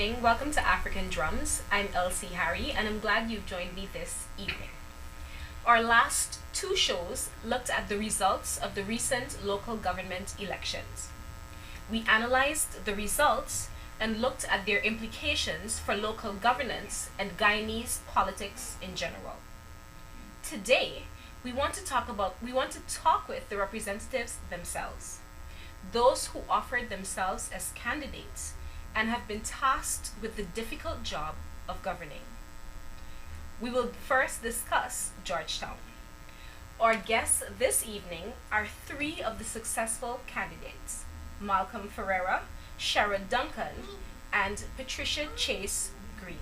evening. Welcome to African Drums. I'm Elsie Harry, and I'm glad you've joined me this evening. Our last two shows looked at the results of the recent local government elections. We analyzed the results and looked at their implications for local governance and Guyanese politics in general. Today, we want to talk with the representatives themselves, those who offered themselves as candidates and have been tasked with the difficult job of governing. We will first discuss Georgetown. Our guests this evening are three of the successful candidates: Malcolm Ferreira, Sherrod Duncan, and Patricia Chase Green.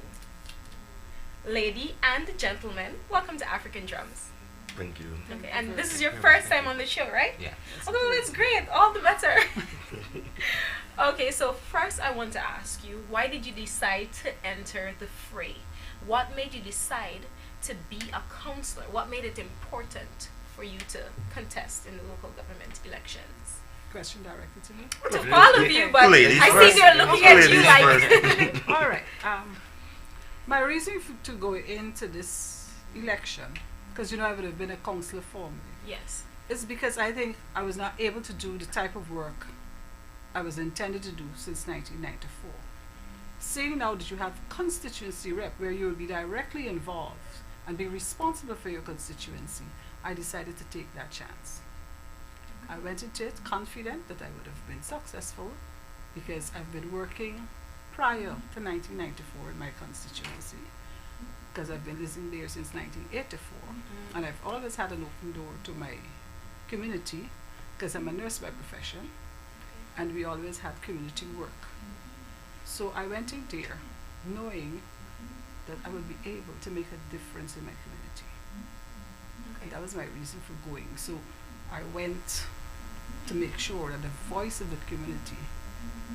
Lady and gentlemen, welcome to African Drums. Thank you. Okay, and this is your first time on the show, right? Yeah. Oh, that's great. All the better. Okay, so first I want to ask you, why did you decide to enter the fray? What made you decide to be a councillor? What made it important for you to contest in the local government elections? Question directed to me. To all of you, but I see they're looking at you like... All right. My reason to go into this election, because I would have been a councillor formerly. Yes. Is because I think I was not able to do the type of work I was intended to do since 1994. Seeing now that you have constituency rep where you will be directly involved and be responsible for your constituency, I decided to take that chance. I went into it confident that I would have been successful because I've been working prior to 1994 in my constituency, because I've been living there since 1984, and I've always had an open door to my community because I'm a nurse by profession, and we always had community work. So I went in there knowing that I would be able to make a difference in my community. Okay. And that was my reason for going. So I went to make sure that the voice of the community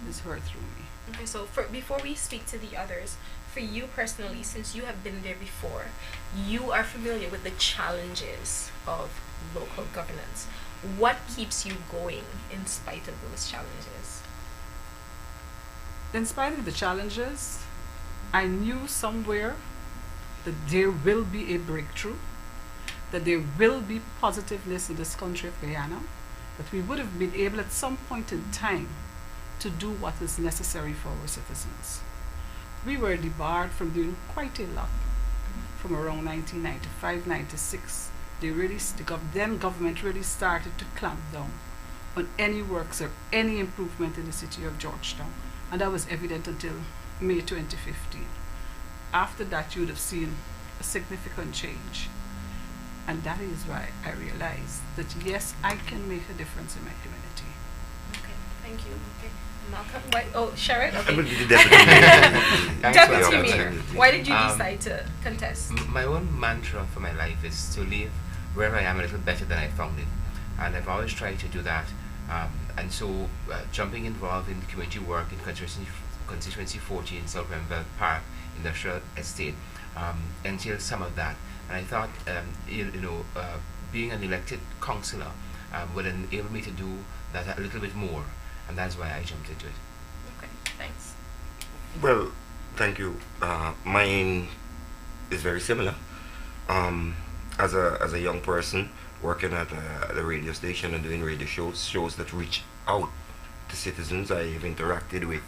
is heard through me. Okay, so before we speak to the others, for you personally, since you have been there before, you are familiar with the challenges of local governance. What keeps you going in spite of those challenges? In spite of the challenges, I knew somewhere that there will be a breakthrough, that there will be positiveness in this country of Guyana, that we would have been able at some point in time to do what is necessary for our citizens. We were debarred from doing quite a lot from around 1995, 96. The then government really started to clamp down on any works or any improvement in the city of Georgetown. And that was evident until May 2015. After that, you would have seen a significant change. And that is why I realized that yes, I can make a difference in my community. Okay, thank you. Okay. Malcolm, why? Oh, Sherrod? Okay. I will be the deputy. Deputy Mayor. Why did you decide to contest? My own mantra for my life is to live where I am a little better than I found it. And I've always tried to do that. And so jumping involved in community work in constituency 14, South Renville Park, Industrial Estate, entails some of that. And I thought, being an elected councillor would enable me to do that a little bit more. And that's why I jumped into it. Okay, thanks. Well, thank you. Mine is very similar. As a young person working at the radio station and doing radio shows that reach out to citizens, I have interacted with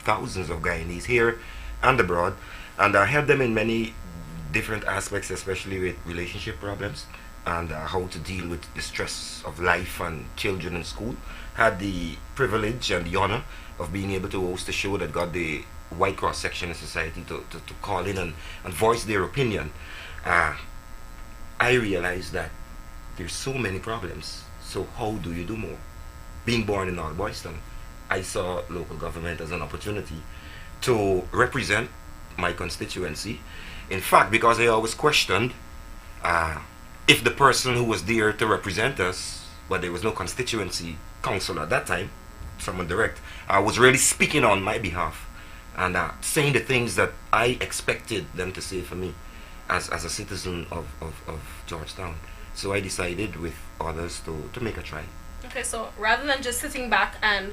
thousands of Guyanese here and abroad, and I help them in many different aspects, especially with relationship problems and how to deal with the stress of life and children in school. Had the privilege and the honor of being able to host a show that got the white cross section of society to call in and voice their opinion. I realized that there's so many problems, so how do you do more? Being born in North Boyston, I saw local government as an opportunity to represent my constituency. In fact, because I always questioned if the person who was there to represent us, but there was no constituency council at that time, someone direct, was really speaking on my behalf and saying the things that I expected them to say for me as a citizen of Georgetown. So I decided with others to make a try. Okay, so rather than just sitting back and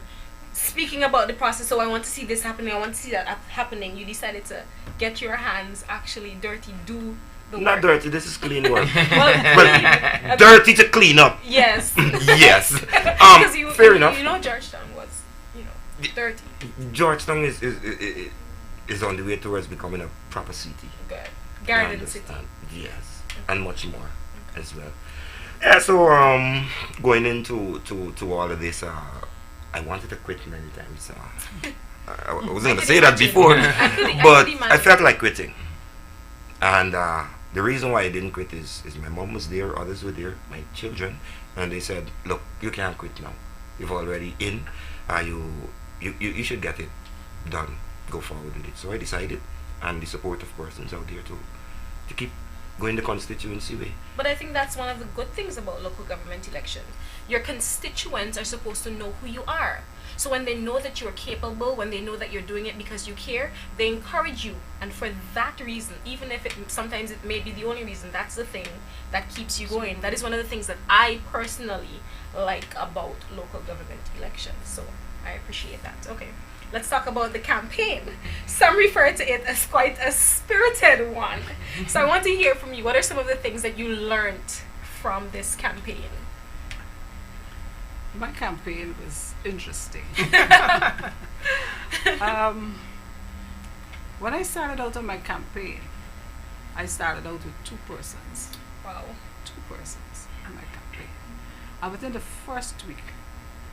speaking about the process, so I want to see this happening, I want to see that happening, you decided to get your hands actually dirty, do the Not work. dirty, this is clean work. Well, Dirty to clean up. yes. Yes. Because Fair enough. You know Georgetown was, you know, dirty. Georgetown is on the way towards becoming a proper city. Good. I Garden City. understand. Yes, and much more as well. Yeah, so going into to all of this, I wanted to quit many times. I wasn't going to say that before, but I felt like quitting. And the reason why I didn't quit is my mom was there, others were there, my children, and they said, look, you can't quit now. You've already in. You should get it done. Go forward with it. So I decided, and the support of persons out there to keep going the constituency way. But I think that's one of the good things about local government election. Your constituents are supposed to know who you are. So when they know that you're capable, when they know that you're doing it because you care, they encourage you. And for that reason, even if sometimes it may be the only reason, that's the thing that keeps you going. That is one of the things that I personally like about local government elections. So I appreciate that. Okay. Let's talk about the campaign. Some refer to it as quite a spirited one. So I want to hear from you. What are some of the things that you learned from this campaign? My campaign was interesting. When I started out on my campaign, I started out with 2 persons. Wow. 2 persons on my campaign. And within the first week,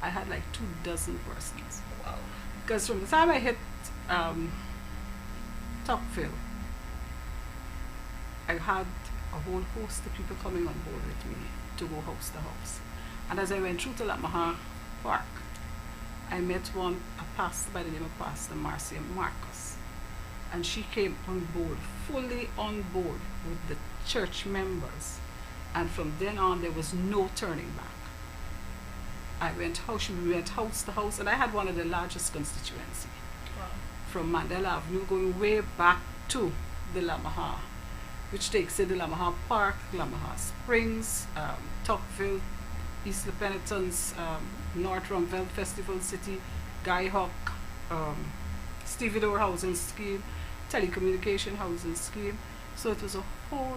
I had like 24 persons. Wow. Because from the time I hit Tocqueville, I had a whole host of people coming on board with me to go house to house. And as I went through to Lamaha Park, I met a pastor by the name of Pastor Marcia Marcus. And she came on board, fully on board with the church members. And from then on, there was no turning back. We went house to house, and I had one of the largest constituency. Wow. From Mandela Avenue, going way back to the Lamaha, which takes in the Lamaha Park, Lamaha Springs, Tocqueville, East La Penitence, North Rumville Festival City, Guy Hawk, Stevedore Housing Scheme, Telecommunication Housing Scheme. So it was a whole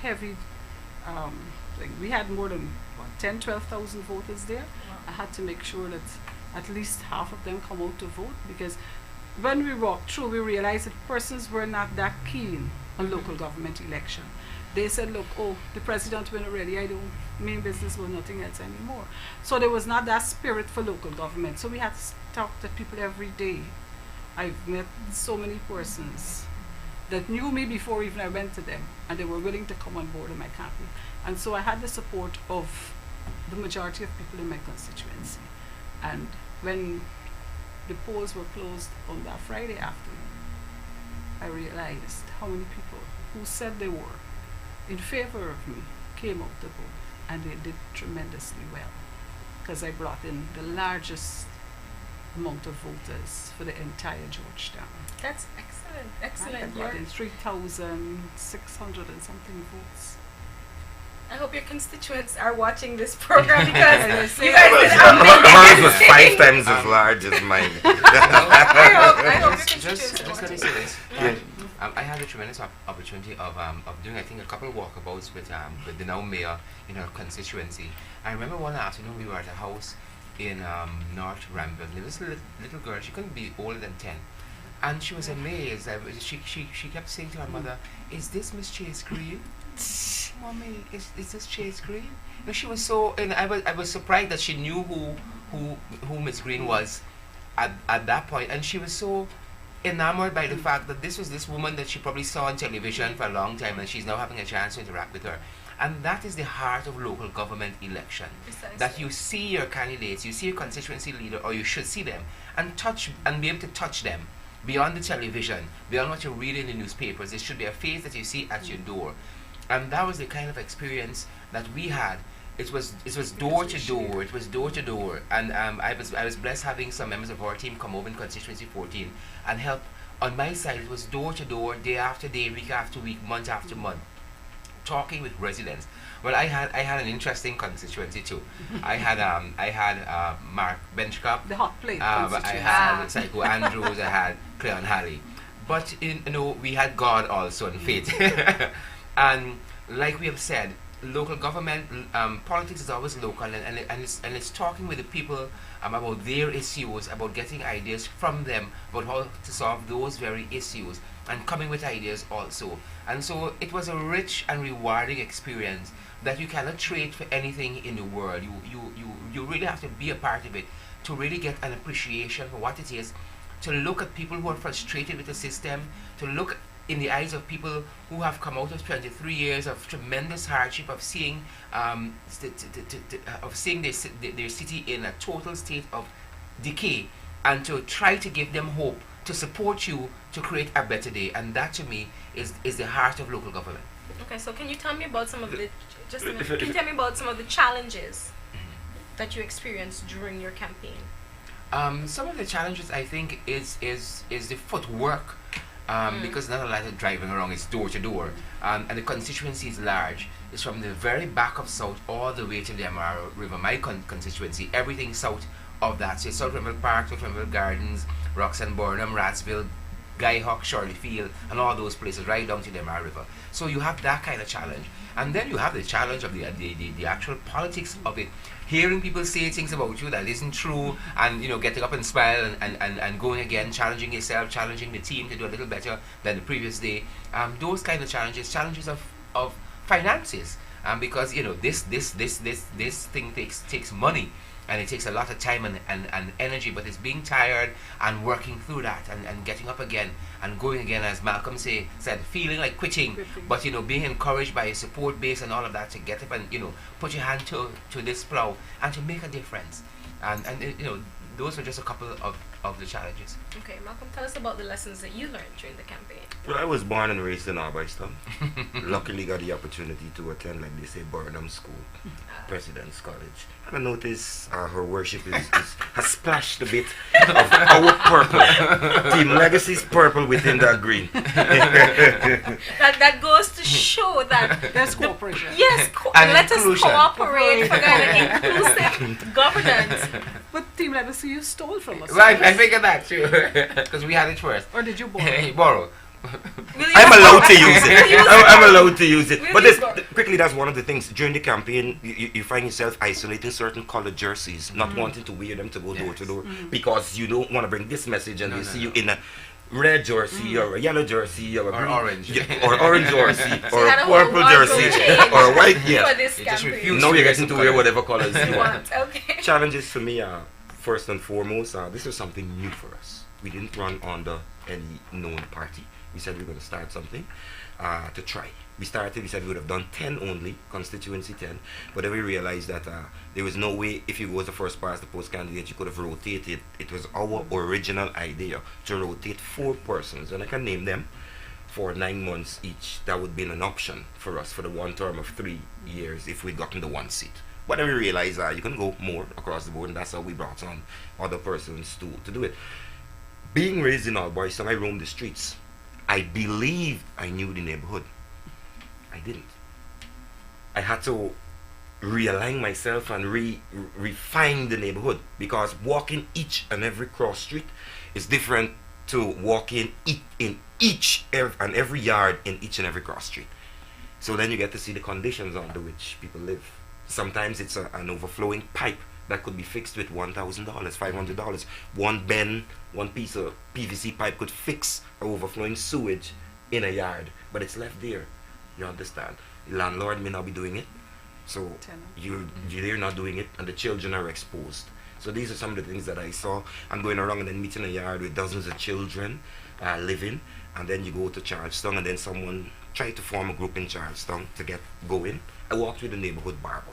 heavy thing. We had more than 10,000-12,000 voters there. Wow. I had to make sure that at least half of them come out to vote, because when we walked through, we realized that persons were not that keen on local government election. They said, look, oh, the president went already, I don't mean business with nothing else anymore. So there was not that spirit for local government. So we had to talk to people every day. I've met so many persons that knew me before even I went to them, and they were willing to come on board in my campaign. And so I had the support of the majority of people in my constituency. And when the polls were closed on that Friday afternoon, I realized how many people who said they were in favor of me came out to vote, and they did tremendously well, because I brought in the largest amount of voters for the entire Georgetown. That's excellent. Excellent. I brought in 3,600 and something votes. I hope your constituents are watching this program, because you Well, guys did Hers was 5 amazing. times as large as mine. I hope your constituents are Just let me watching. say this. Yeah. I had a tremendous opportunity of doing, I think, a couple of walkabouts with the now mayor in her constituency. I remember one afternoon we were at a house in North Ramble. There was a little girl, she couldn't be older than 10. And she was amazed. She kept saying to her mother, "Is this Miss Chase Green? Mommy, is this Chase Green?" No, she was so, and I was surprised that she knew who Miss Green was at that point, and she was so enamored by the fact that this was this woman that she probably saw on television for a long time, and she's now having a chance to interact with her. And that is the heart of local government election. Precisely. That you see your candidates, you see your constituency leader, or you should see them, and be able to touch them beyond the television, beyond what you read in the newspapers. It should be a face that you see at your door. And that was the kind of experience that we had. It was door to door. It was door to door. And I was blessed having some members of our team come over in constituency 14 and help. On my side, it was door to door, day after day, week after week, month after month, talking with residents. Well, I had an interesting constituency too. I had Mark Benchcop. The hot plate I constituency. had Psycho Andrews. I had Cleon Halley. But we had God also and faith. And like we have said, local government politics is always local, and it's talking with the people about their issues, about getting ideas from them about how to solve those very issues, and coming with ideas also. And so it was a rich and rewarding experience that you cannot trade for anything in the world. You really have to be a part of it to really get an appreciation for what it is, to look at people who are frustrated with the system, to look in the eyes of people who have come out of 23 years of tremendous hardship, of seeing their city in a total state of decay, and to try to give them hope, to support you to create a better day. And that to me is the heart of local government. Okay, so can you tell me about some of the can you tell me about some of the challenges that you experienced during your campaign? Some of the challenges, I think, is the footwork, because not a lot of driving around. It's door to door, and the constituency is large. It's from the very back of South all the way to the Amara River. My constituency, everything south of that. So South River Park, South River Gardens, Roxanne Burnham, Ratsville, Guyhawk, Shirley Field, and all those places right down to the Amara River. So you have that kind of challenge, and then you have the challenge of the actual politics of it. Hearing people say things about you that isn't true, and getting up and smile and going again, challenging yourself, challenging the team to do a little better than the previous day. Those kind of challenges of finances, because this thing takes money, and it takes a lot of time and energy, but it's being tired and working through that and getting up again and going again, as Malcolm said, feeling like quitting, but being encouraged by a support base and all of that to get up and put your hand to this plow and to make a difference. And those were just a couple of the challenges. Okay, Malcolm, tell us about the lessons that you learned during the campaign. Well, I was born and raised in Arbiston. Luckily got the opportunity to attend, like they say, Burnham School, President's College. And I noticed her worship has splashed a bit of our purple. Team Legacy's purple within that green. that goes to show that There's cooperation. yes, And let inclusion. us cooperate for kind of inclusive governance. But Team Legacy, you stole from us. Right, I figured that too, because we had it first. Or did you borrow? Borrow. I'm allowed to use it. I'm allowed to use it. We'll But use quickly, that's one of the things. During the campaign, you find yourself isolating certain colored jerseys, not wanting to wear them to go door to door, because you don't want to bring this message, and they see you in a red jersey or a yellow jersey or a green, orange. or orange jersey So or you a had a whole purple wardrobe jersey change or a white. for Yeah. this You just campaign. refuse. Now you're wear getting to some wear colour. whatever colors you want. Okay. Challenges for me are, first and foremost, this is something new for us. We didn't run under any known party. We said we were going to start something to try. We said we would have done 10 only, constituency 10, but then we realized that there was no way, if you was the first past the post candidate, you could have rotated. It was our original idea to rotate 4 persons, and I can name them, for 9 months each. That would be an option for us for the one term of 3 years if we'd gotten the 1 seat. But then we realized you can go more across the board, and that's how we brought on other persons to do it. Being raised in Arbiston, I roamed the streets. I believed I knew the neighborhood. I didn't. I had to realign myself and refine the neighborhood, because walking each and every cross street is different to walking in each and every yard in each and every cross street. So then you get to see the conditions under which people live. Sometimes it's an overflowing pipe that could be fixed with $1,000, $500. One bend, one piece of PVC pipe could fix overflowing sewage in a yard, but it's left there. You understand? The landlord may not be doing it, so you're not doing it, and the children are exposed. So these are some of the things that I saw. I'm going around and then meeting a yard with dozens of children living, and then you go to Charlestown, and then someone tried to form a group in Charlestown to get going. I walked with the neighborhood barber.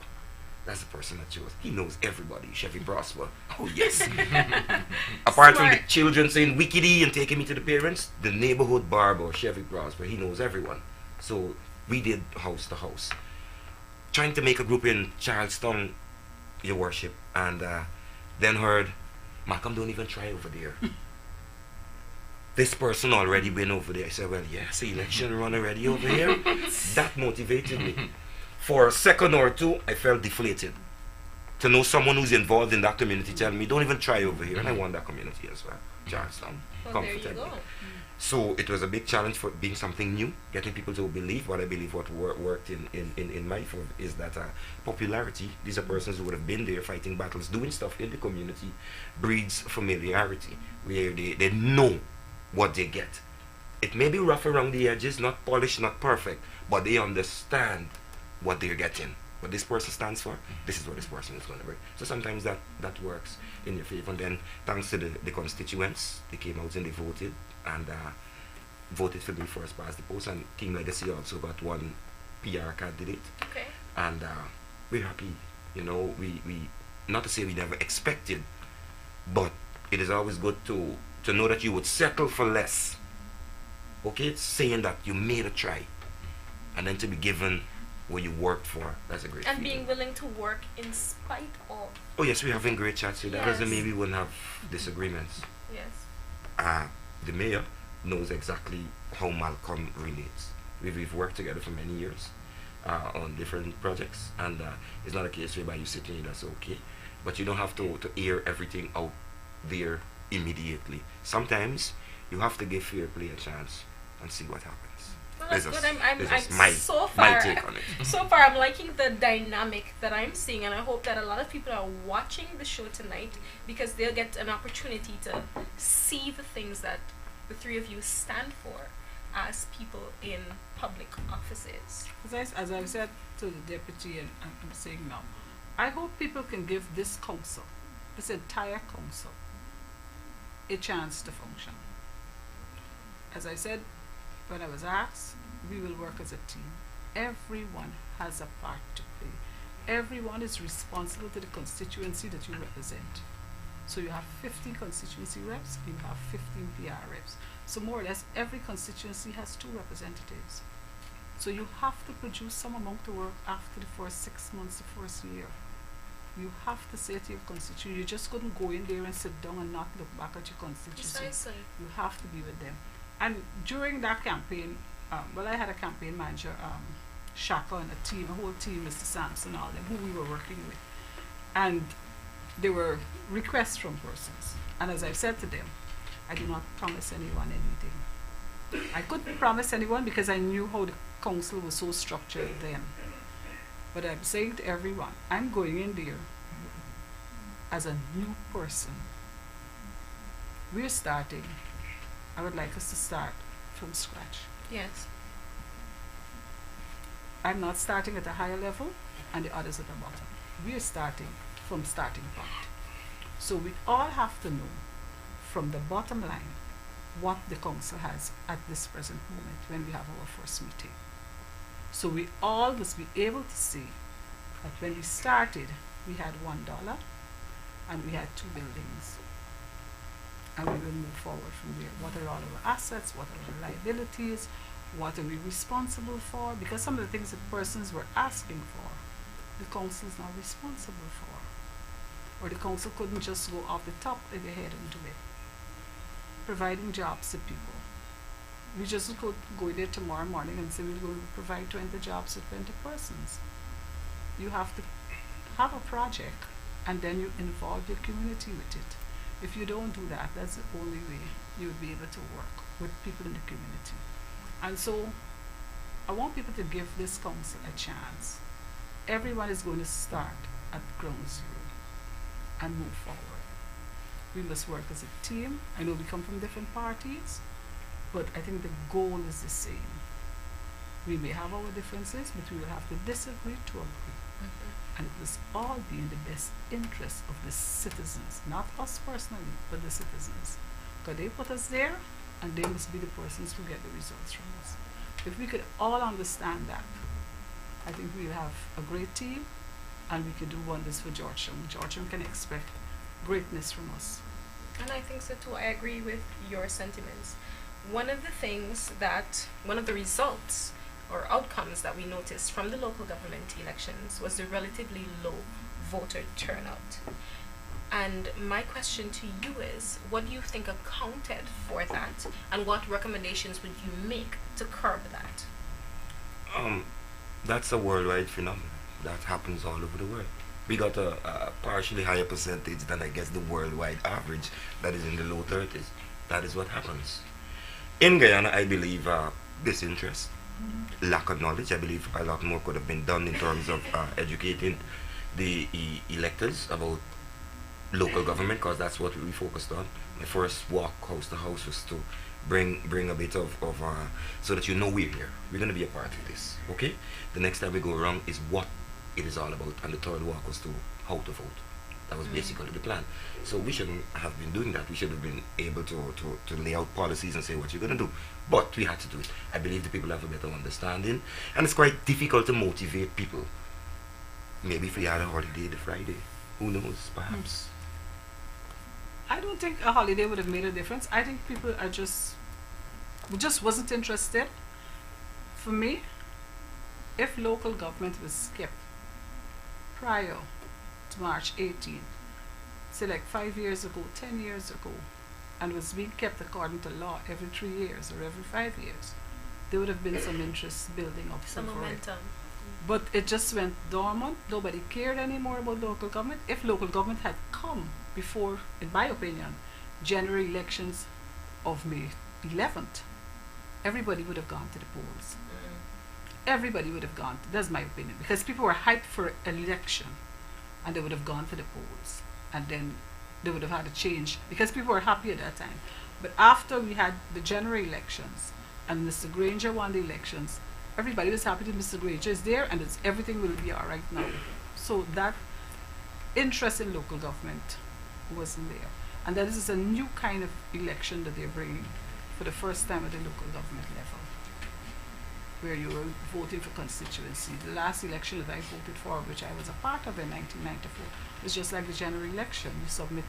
That's the person I chose. He knows everybody. Chevy Prosper. Oh, yes. Apart from the children saying wickedy and taking me to the parents, the neighborhood barber, Chevy Prosper, he knows everyone. So we did house to house. Trying to make a group in Charlestown, your worship, and then heard, Malcolm, don't even try over there. this person already went over there. I said, well, yes, election run already over here. That motivated me. For a second or two, I felt deflated. To know someone who's involved in that community telling me, don't even try over here. And I won that community as well. Georgetown. Well, there you go. So it was a big challenge for being something new, getting people to believe what I believe what worked in my favor is that popularity. These are persons who would have been there fighting battles, doing stuff in the community, breeds familiarity, where they know what they get. It may be rough around the edges, not polished, not perfect, but they understand what they're getting. What this person stands for, this is what this person is going to bring. So sometimes that works in your favor. And then thanks to the constituents, they came out and they voted, and voted for me first past the post. And Team Legacy also got one PR candidate. Okay. And we're happy. You know, we not to say we never expected, but it is always good to know that you would settle for less. Okay, it's saying that you made a try, and then to be given what you worked for, that's a great And feeling. being willing to work in spite of. Oh yes, we're having great chats here. That doesn't mean we wouldn't have disagreements. Yes. The mayor knows exactly how Malcolm relates. We've worked together for many years on different projects, and it's not a case whereby you sit here, that's okay. But you don't have to air everything out there immediately. Sometimes you have to give fair play a chance and see what happens. Well, that's This good. is I'm my so far. take on it. So far, I'm liking the dynamic that I'm seeing, and I hope that a lot of people are watching the show tonight because they'll get an opportunity to see the things that the three of you stand for as people in public offices. As I've said to the deputy, and I'm saying now, I hope people can give this council, this entire council, a chance to function. As I said, when I was asked, we will work as a team. Everyone has a part to play. Everyone is responsible to the constituency that you represent. So you have 15 constituency reps, you have 15 PR reps. So more or less, every constituency has 2 representatives. So you have to produce some amount of work after the first 6 months, the first year. You have to say to your constituency, you just couldn't go in there and sit down and not look back at your constituency. Precisely. You have to be with them. And during that campaign, well, I had a campaign manager, Shaka, and a whole team, Mr. Sampson, all them, who we were working with. And there were requests from persons. And as I've said to them, I do not promise anyone anything. I couldn't promise anyone because I knew how the council was so structured then. But I'm saying to everyone, I'm going in there as a new person. We're starting. I would like us to start from scratch. Yes. I'm not starting at a higher level and the others at the bottom. We're starting from starting point. So we all have to know from the bottom line what the council has at this present moment when we have our first meeting. So we all must be able to see that when we started, we had $1 and we had 2 buildings. And we will move forward from there. What are all our assets? What are our liabilities? What are we responsible for? Because some of the things that persons were asking for, the council is now responsible for. Or the council couldn't just go off the top of their head and do it. Providing jobs to people. We just could go there tomorrow morning and say we're going to provide 20 jobs to 20 persons. You have to have a project and then you involve your community with it. If you don't do that, that's the only way you would be able to work with people in the community. And so I want people to give this council a chance. Everyone is going to start at ground zero and move forward. We must work as a team. I know we come from different parties, but I think the goal is the same. We may have our differences, but we will have to disagree to agree. And it must all be in the best interest of the citizens, not us personally, but the citizens. Because they put us there, and they must be the persons who get the results from us. If we could all understand that, I think we'll have a great team, and we can do wonders for Georgetown. Georgetown can expect greatness from us. And I think so too. I agree with your sentiments. One of the results or outcomes that we noticed from the local government elections was the relatively low voter turnout. And my question to you is, what do you think accounted for that, and what recommendations would you make to curb that? That's a worldwide phenomenon that happens all over the world. We got a partially higher percentage than I guess the worldwide average that is in the low 30s. That is what happens. In Guyana, I believe disinterest, lack of knowledge. I believe a lot more could have been done in terms of educating the electors about local government, because that's what we focused on. My first walk house to house was to bring a bit of so that you know we're here. We're going to be a part of this, okay? The next time we go around is what it is all about, and the third walk was to how to vote. That was basically the plan. So we shouldn't have been doing that. We should have been able to lay out policies and say what you're going to do. But we had to do it. I believe the people have a better understanding, and it's quite difficult to motivate people. Maybe if we had a holiday the Friday, who knows, perhaps. I don't think a holiday would have made a difference. I think people are just wasn't interested. For me, if local government was skipped prior to March 18, say like 5 years ago, 10 years ago, and was being kept according to law every 3 years or every 5 years, there would have been some interest building up Some for it. momentum. But it just went dormant. Nobody cared anymore about local government. If local government had come before, in my opinion, general elections of May 11th, everybody would have gone to the polls. Everybody would have gone. That's my opinion. Because people were hyped for election, and they would have gone to the polls. And then they would have had a change, because people were happy at that time. But after we had the general elections, and Mr. Granger won the elections, everybody was happy that Mr. Granger is there, and everything will be all right now. So that interest in local government wasn't there. And that is a new kind of election that they're bringing for the first time at the local government level, where you were voting for constituency. The last election that I voted for, which I was a part of in 1994, was just like the general election. You submit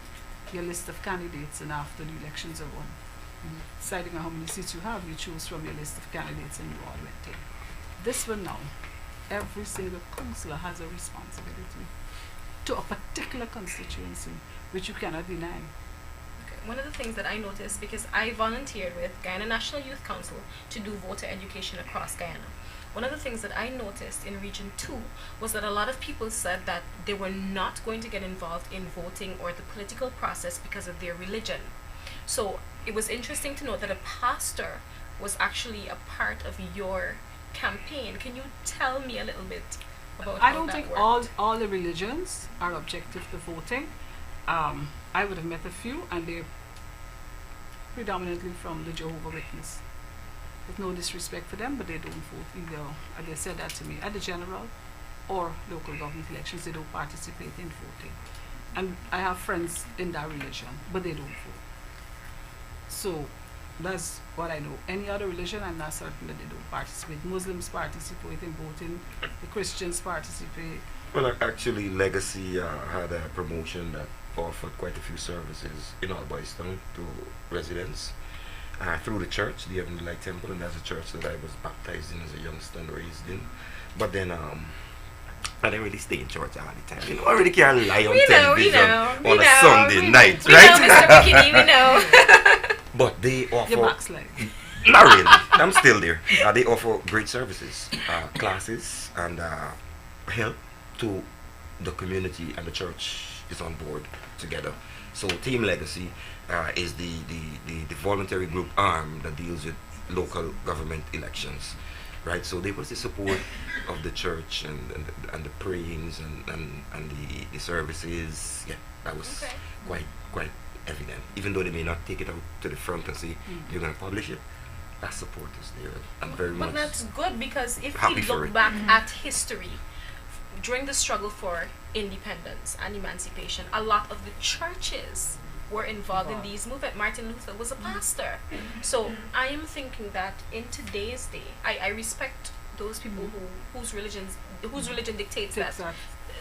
your list of candidates, and after the elections are won, deciding on how many seats you have, you choose from your list of candidates, and you all went in. This one now, every single councillor has a responsibility to a particular constituency, which you cannot deny. One of the things that I noticed, because I volunteered with Guyana National Youth Council to do voter education across Guyana, one of the things that I noticed in Region 2 was that a lot of people said that they were not going to get involved in voting or the political process because of their religion. So it was interesting to note that a pastor was actually a part of your campaign. Can you tell me a little bit about I how don't that think worked? all the religions are objective to voting. I would have met a few, and they're predominantly from the Jehovah's Witness. With no disrespect for them, but they don't vote either. And they said that to me at the general or local government elections. They don't participate in voting. And I have friends in that religion, but they don't vote. So that's what I know. Any other religion, I'm not certain that they don't participate. Muslims participate in voting. The Christians participate. Well, actually, Legacy had a promotion that offered quite a few services in All Boys Town to residents through the church, the Heavenly Light Temple, and that's a church that I was baptized in as a youngster and raised in. But then I didn't really stay in church all the time. You know, I really can't lie on television on a Sunday night, right? We know, Mr. Bikini, we know. But they offer... Your backslide. Not really. I'm still there. They offer great services, classes, and help to the community, and the church is on board together. So Team Legacy is the voluntary group arm that deals with local government elections, right? So there was the support of the church and the prayings and the services. Yeah, that was quite evident. Even though they may not take it out to the front and say you're going to publish it, that support is there. I'm very much. But that's good, because if happy we for look it. back at history, during the struggle for independence and emancipation, a lot of the churches were involved in these movements. Martin Luther was a pastor. So I am thinking that in today's day, I respect those people whose religion dictates that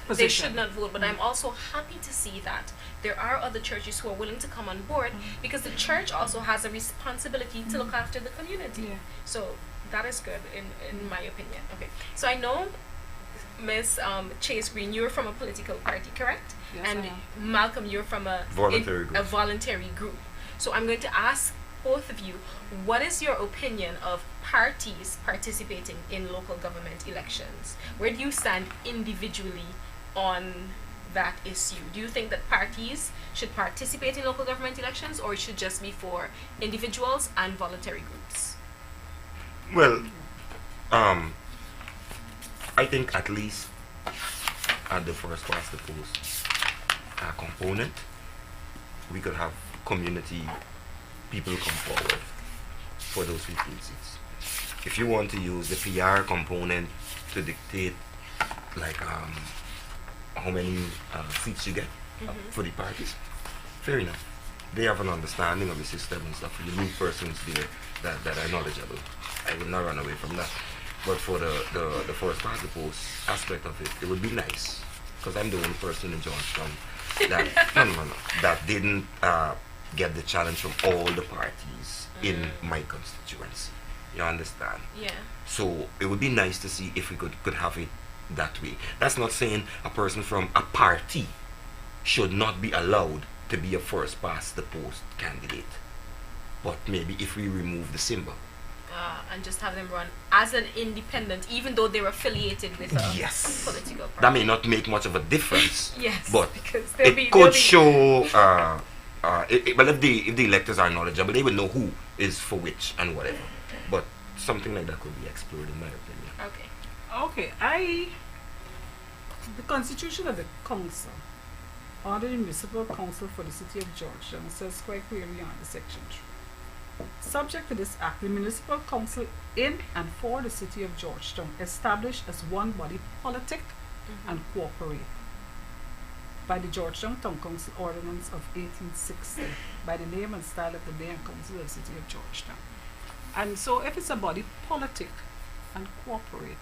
they should not vote, but I'm also happy to see that there are other churches who are willing to come on board, because the church also has a responsibility to look after the community. So that is good in my opinion. Okay, so I know Miss Chase Green, you're from a political party, correct? Yes, And I am. Malcolm, you're from a Voluntary group. a voluntary group. So I'm going to ask both of you, what is your opinion of parties participating in local government elections? Where do you stand individually on that issue? Do you think that parties should participate in local government elections, or it should just be for individuals and voluntary groups? Well, I think at least at the first past the post component, we could have community people come forward for those 15 seats. If you want to use the PR component to dictate like how many seats you get for the parties, fair enough. They have an understanding of the system and stuff. You need persons there that are knowledgeable. I will not run away from that. But for the first past the post aspect of it, it would be nice, because I'm the only person in Georgetown that that didn't get the challenge from all the parties in my constituency. You understand? Yeah. So it would be nice to see if we could have it that way. That's not saying a person from a party should not be allowed to be a first past the post candidate. But maybe if we remove the symbol. And just have them run as an independent, even though they're affiliated with a Yes. political party. That may not make much of a difference. Yes, But because it could show. Well, if the electors are knowledgeable, they will know who is for which and whatever. But something like that could be explored, in my opinion. Okay. Okay, the Constitution of the Council, under the Municipal Council for the City of Georgetown, says quite clearly under Section 3. Subject to this Act, the Municipal Council in and for the City of Georgetown, established as one body politic and cooperate by the Georgetown Town Council Ordinance of 1860, by the name and style of the Mayor and Council of the City of Georgetown. And so if it's a body politic and cooperate,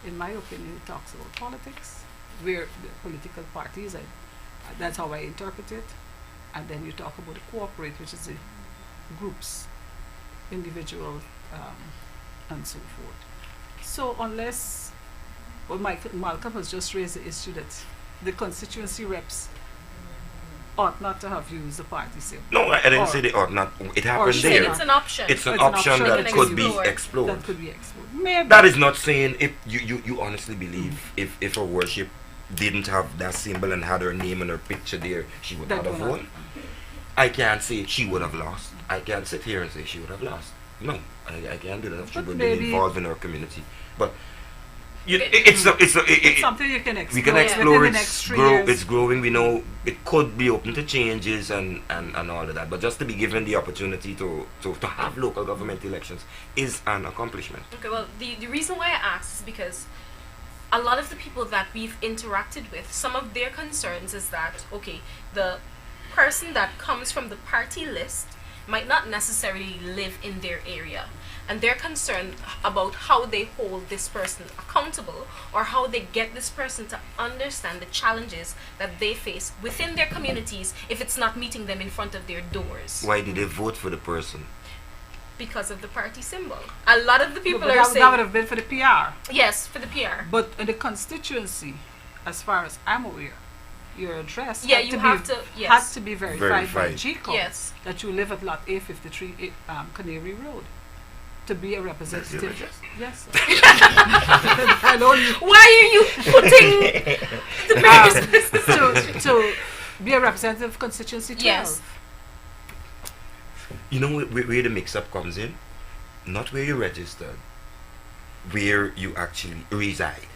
in my opinion, it talks about politics, where the political parties, that's how I interpret it, and then you talk about the cooperate, which is the groups, individual, and so forth. So unless, well, Malcolm has just raised the issue that the constituency reps ought not to have used the party symbol. No, I didn't say they ought not. It happened should there. not. It's an option. It's an It's an option option that you could can be explore. explored. That could be explored. Maybe. That is not saying if you honestly believe if a worship didn't have that symbol and had her name and her picture there, she would That not have would won. I can't say she would have lost. I can't sit here and say she would have lost. No, I can't do that. She But would be maybe- involved in her community. But It's it's something you can explore. we can Yeah. explore within the it. next 3 Grow, years. it's growing. We know it could be open to changes and all of that. But just to be given the opportunity to have local government elections is an accomplishment. Okay, well, the reason why I asked is because a lot of the people that we've interacted with, some of their concerns is that, okay, the person that comes from the party list might not necessarily live in their area. And they're concerned about how they hold this person accountable, or how they get this person to understand the challenges that they face within their communities if it's not meeting them in front of their doors Why did they vote for the person? because of the party symbol. A lot of the people But are that would saying, have been for the PR. yes, for the PR. But in the constituency, as far as I'm aware, your address Yeah, had you to have be, to, yes. had to be verified by Verified. GCOM Yes. that you live at lot A53 Canary Road to be a representative. address? Yes. Sir. I don't, Why are you putting the mayor's business? to be a representative of constituency 12. Yes. You know where the mix-up comes in? Not where you registered, where you actually reside.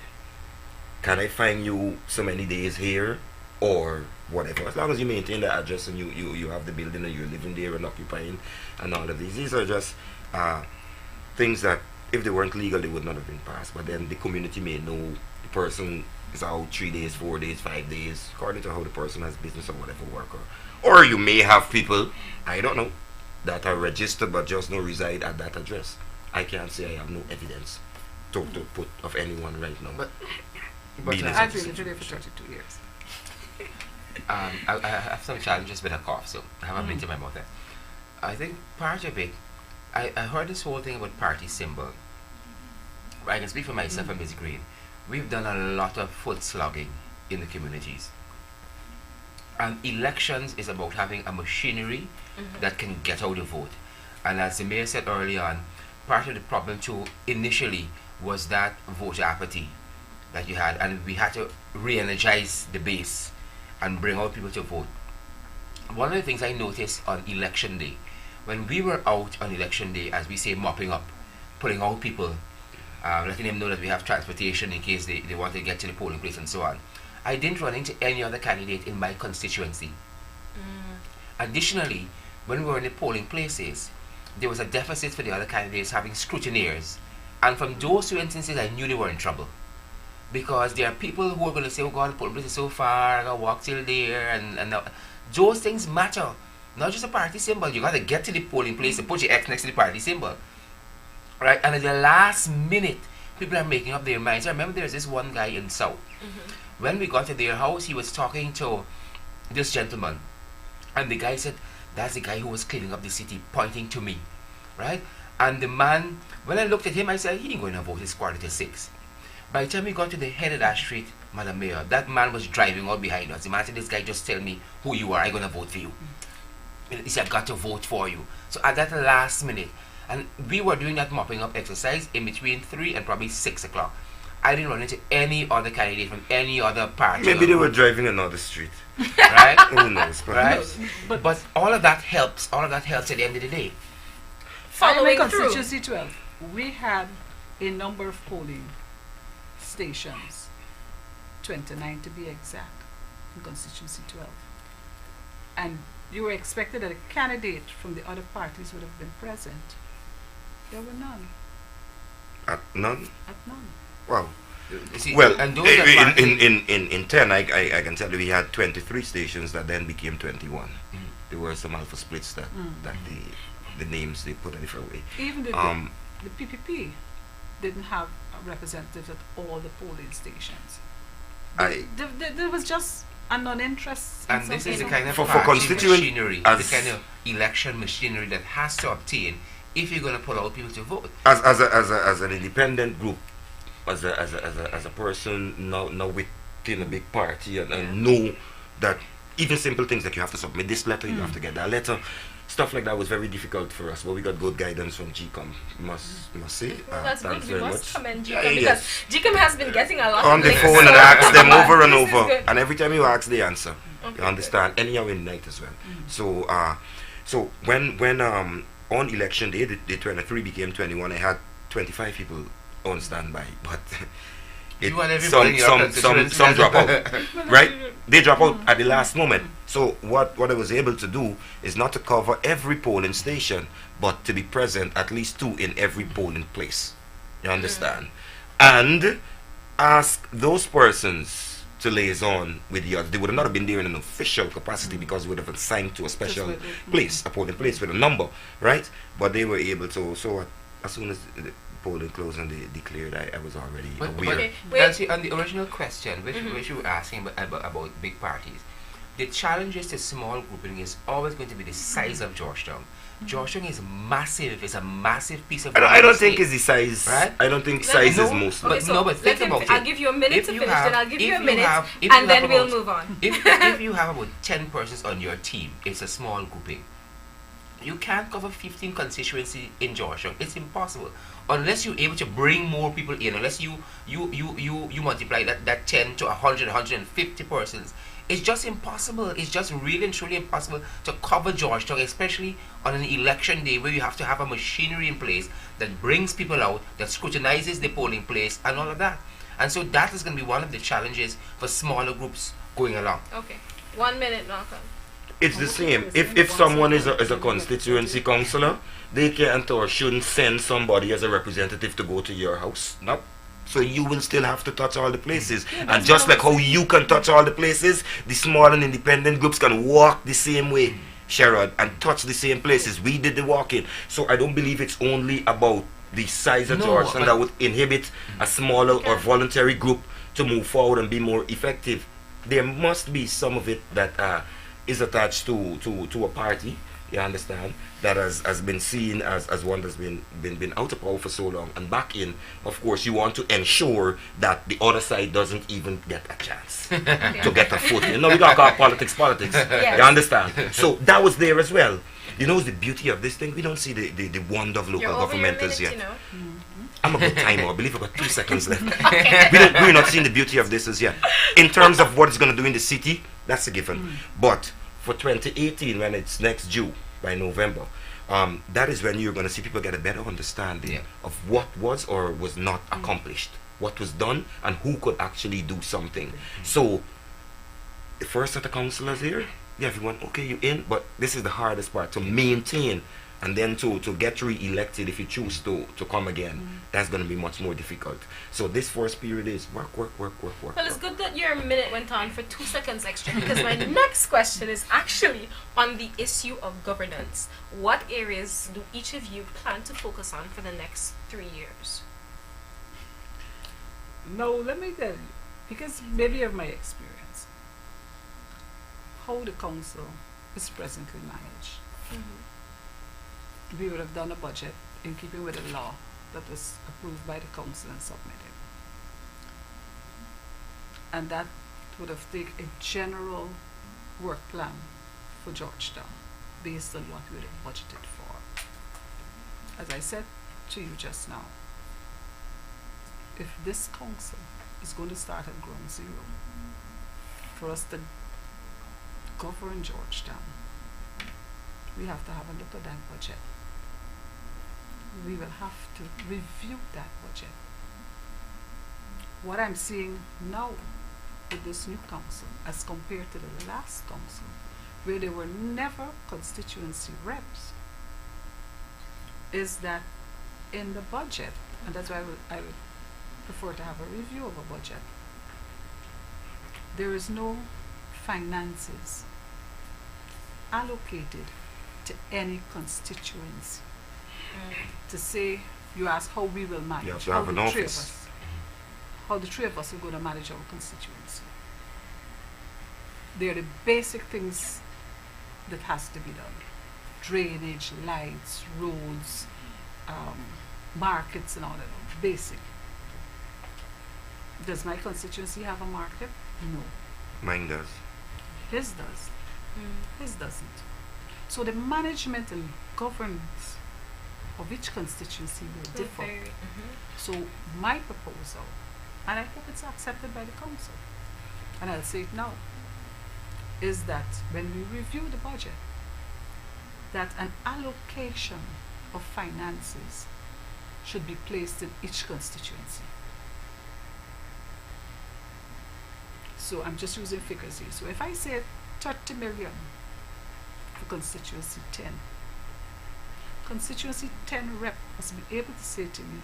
Can I find you so many days here or whatever? As long as you maintain the address and you have the building and you're living there and occupying and all of these. These are just things that if they weren't legal they would not have been passed. But then the community may know the person is out 3 days, 4 days, 5 days, according to how the person has business or whatever work. Or you may have people, I don't know, that are registered but just no reside at that address. I can't say I have no evidence to put of anyone right now. But Being a I've been citizen. living there for 32 years. I have some challenges with a cough, so I have a bit in my mouth there. I think part of it, I heard this whole thing about party symbol. I can speak for myself and Ms. Green. we've done a lot of foot slogging in the communities. And elections is about having a machinery that can get out the vote. And as the mayor said early on, part of the problem too initially was that voter apathy that you had, and we had to re-energize the base and bring out people to vote. One of the things I noticed on election day, when we were out on election day, as we say, mopping up, pulling out people, letting them know that we have transportation in case they want to get to the polling place and so on, I didn't run into any other candidate in my constituency. Additionally, when we were in the polling places, there was a deficit for the other candidates having scrutineers. And from those two instances, I knew they were in trouble. Because there are people who are going to say, oh God, the polling place is so far, I got to walk till there, and those things matter. Not just a party symbol, you got to get to the polling place and put your X next to the party symbol. Right? And at the last minute, people are making up their minds. I remember there was this one guy in South. When we got to their house, he was talking to this gentleman. And the guy said, that's the guy who was cleaning up the city, pointing to me. Right? And the man, when I looked at him, I said, he ain't going to vote, it's 5:45. By the time we got to the head of that street, Madam Mayor, that man was driving out behind us. The man said, this guy just tell me who you are, I'm going to vote for you. He said, I've got to vote for you. So at that last minute, and we were doing that mopping up exercise in between 3 and probably 6 o'clock. I didn't run into any other candidate from any other party. Maybe they were driving another street. Right? Who knows? Right? But all of that helps. All of that helps at the end of the day. Following in through. Constituency 12, we had a number of polling stations, 29 to be exact, in Constituency 12. And you were expected that a candidate from the other parties would have been present. There were none. At none? At none. Wow. You see, Well, and those are parties- in 10, I can tell you we had 23 stations that then became 21. There were some alpha splits that the names they put a different way. Even the PPP didn't have representatives at all the polling stations. There was just a non-interest. And this is the kind of For party constituent- machinery, the as- kind of election machinery that has to obtain if you're going to pull out people to vote. As an independent group, as a person now within a big party and know that even simple things like you have to submit this letter, you have to get that letter, stuff like that was very difficult for us. But we got good guidance from GCOM, must say. That's Thanks good. We very must much. commend Yeah, GCOM yes. because GCOM has been getting a lot On of the links, phone and so ask them over and this is over, good. and every time you ask, they answer. Okay, You understand? Anyhow, in night as well. So when on election day, the 23 became 21. I had 25 people on standby, but You want everybody in your some constituency. drop out, right? They drop out at the last moment. So what I was able to do is not to cover every polling station, but to be present at least 2 in every polling place. You understand? And ask those persons to liaison with the others. They would not have been there in an official capacity because we would have been assigned to a special place, a polling place with a number, right? But they were able to. So as soon as the polling closed and they declared, I was already aware. Okay, wait. Elsie, on the original question, which you were asking about big parties, the challenges to small grouping is always going to be the size of Georgetown. Georgetown is massive. It's a massive piece of. I don't think it's the size. Right? I don't think Let size me- is most. Okay, but let think him about I'll it. give you a minute If to you finish, have- then I'll give if you a you minute, have- if you and then have we'll about- move on. If you have about 10 persons on your team, it's a small grouping. You can't cover 15 constituencies in Georgetown. It's impossible. Unless you're able to bring more people in, unless you multiply that 10 to 100, 150 persons. It's just impossible. It's just really and truly impossible to cover Georgetown, especially on an election day where you have to have a machinery in place that brings people out, that scrutinizes the polling place and all of that. And so that is going to be one of the challenges for smaller groups going along. Okay, 1 minute, Malcolm. It's the same. If someone is a constituency councillor, they can't or shouldn't send somebody as a representative to go to your house. No. So you will still have to touch all the places. And just like how you can touch all the places, the small and independent groups can walk the same way, Sherrod, and touch the same places. We did the walking. So I don't believe it's only about the size of No, Georgetown but- that would inhibit a smaller or voluntary group to move forward and be more effective. There must be some of it that is attached to a party, you understand, that has been seen as one that's been out of power for so long and back in, of course, you want to ensure that the other side doesn't even get a chance to get a foot in. No, we gotta call politics. Yes. You understand? So that was there as well. You know, the beauty of this thing, we don't see the wonder of local You're over your government as minute, yet. you know. I'm a good timer. I believe I've got 2 seconds left. Okay. We're not seeing the beauty of this as yet. In terms of what it's going to do in the city, that's a given. But for 2018, when it's next due by November, that is when you're going to see people get a better understanding of what was or was not accomplished, what was done, and who could actually do something. So, the first set of councillors here, everyone, okay, you in, but this is the hardest part, to maintain. And then to get re-elected, if you choose to come again, that's going to be much more difficult. So this first period is work. Well, it's good that your minute went on for 2 seconds extra, because my next question is actually on the issue of governance. What areas do each of you plan to focus on for the next 3 years? No, let me tell you, because maybe of my experience, how the council is presently managed. We would have done a budget in keeping with the law that was approved by the council and submitted. And that would have taken a general work plan for Georgetown based on what we would have budgeted for. As I said to you just now, if this council is going to start at ground zero, for us to govern Georgetown, we have to have a look at that budget. We will have to review that budget. What I'm seeing now with this new council as compared to the last council, where there were never constituency reps, is that in the budget, and that's why I would prefer to have a review of a budget, there is no finances allocated to any constituency. To say, you ask how we will manage, You have to have an office. How the three of us are going to manage our constituency. They're the basic things that has to be done. Drainage, lights, roads, markets and all that. Basic. Does my constituency have a market? No. Mine does. His does. His doesn't. So the management and governance of each constituency will differ. So my proposal, and I hope it's accepted by the council, and I'll say it now, is that when we review the budget, that an allocation of finances should be placed in each constituency. So I'm just using figures here. So if I say 30 million for constituency 10, constituency 10 rep must be able to say to me,